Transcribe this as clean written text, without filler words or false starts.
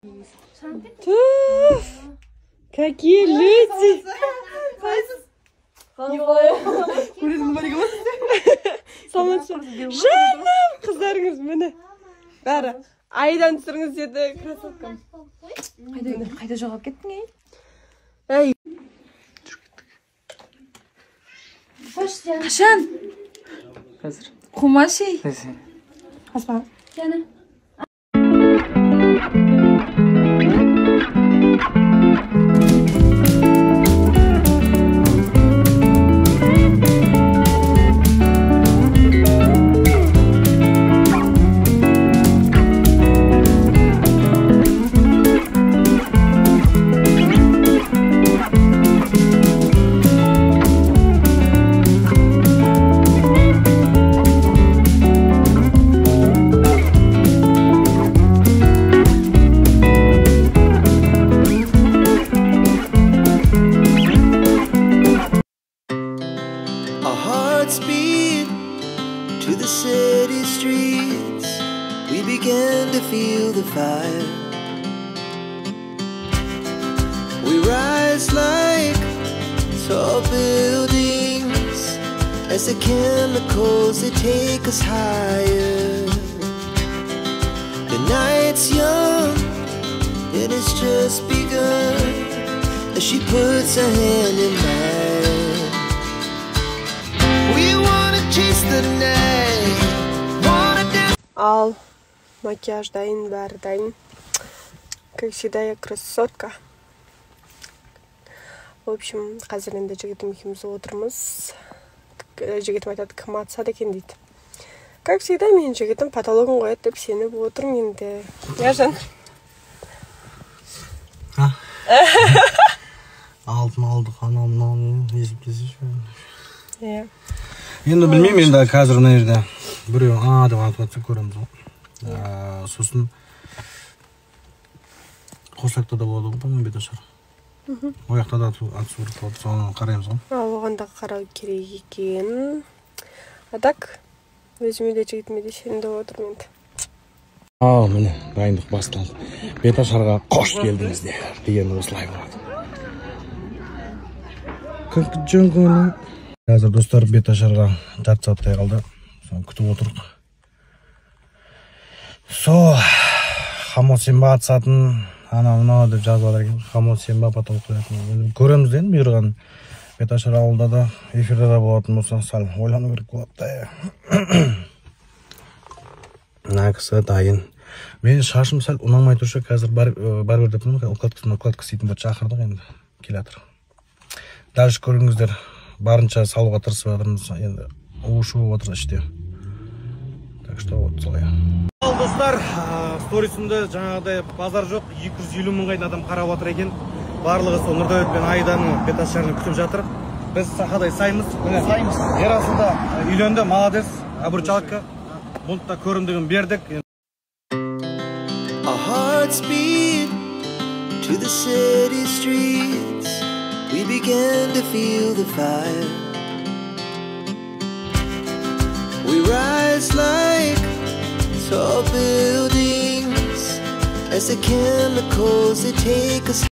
Туф! Какие люди! Жаным, қыздарыңыз міне. Бәрі айдан түсіріңіз деді красоткам. Қайда жоғалып кеттің, ей? Әй. Қашан? Қазір. Қумаши? Аспа. Яна. To the city streets, we began to feel the fire. We rise like tall buildings as the chemicals they take us higher. The night's young and it's just begun as she puts her hand in mine. We wanna chase the night, wanna dance. Ал макияж дайын, бәрі дайын. Как всегда, я красотка. В общем, қазір енді жігітім екеуміз отырмыз. Жігітім айтады, кім атсады екен дейді. Как всегда, мен жігітім потологын қояды деп сеніп отырмын енді. Я жан. Алтын алдық, анау есептесеш. Иә. Енді білмеймін, енді қазір мына жерде біреу деп атып атса көреміз ғой. Сосын қосақта да болады ғой, по-моему, беташар. Ояқта да атып болады, соны қараймыз ғой. Оған да қарау керек екен. А так, өзіме де жігітіме де сенімді отырмын енді. Міне, дайындық басталды. Беташарға қош келдіңіздер деген осылай болады. Күнкіт көңілі. Қазір достар беташарға жарты сағаттай қалды. Соны күтіп отырық. Хамосенба атсатын, ана деп жазып жатыр екен. Хамосенба потолок қоятын. Көреміз енді бұйырған беташар ауылда да, эфирде да болатын болса, сәл ойлану керек болады да. Мына кісі дайын. Мен шашым сәл ұнамай тұршы, қазір бар деппін, укладка істейтіндер шақырдық енді, келатыр. Дальше көріңіздер, барынша салуға тырысып жатырмыз, енді ушу отыр іште. Так что вот солай. Достар, сторисімді жаңағыдай базар жоқ, 250 мыңға адам қарап отыр екен. Барлығы сол Нұрдәулет пен Айданың беташарын күтіп жатыр. Біз сақадай саймыз. Ерасылда үйленді, молодец, обручалка. Бұнтта көрімдігін бердік. Our hearts beat to the city streets. We began to feel the fire. We rise like tall buildings as the chemicals they take us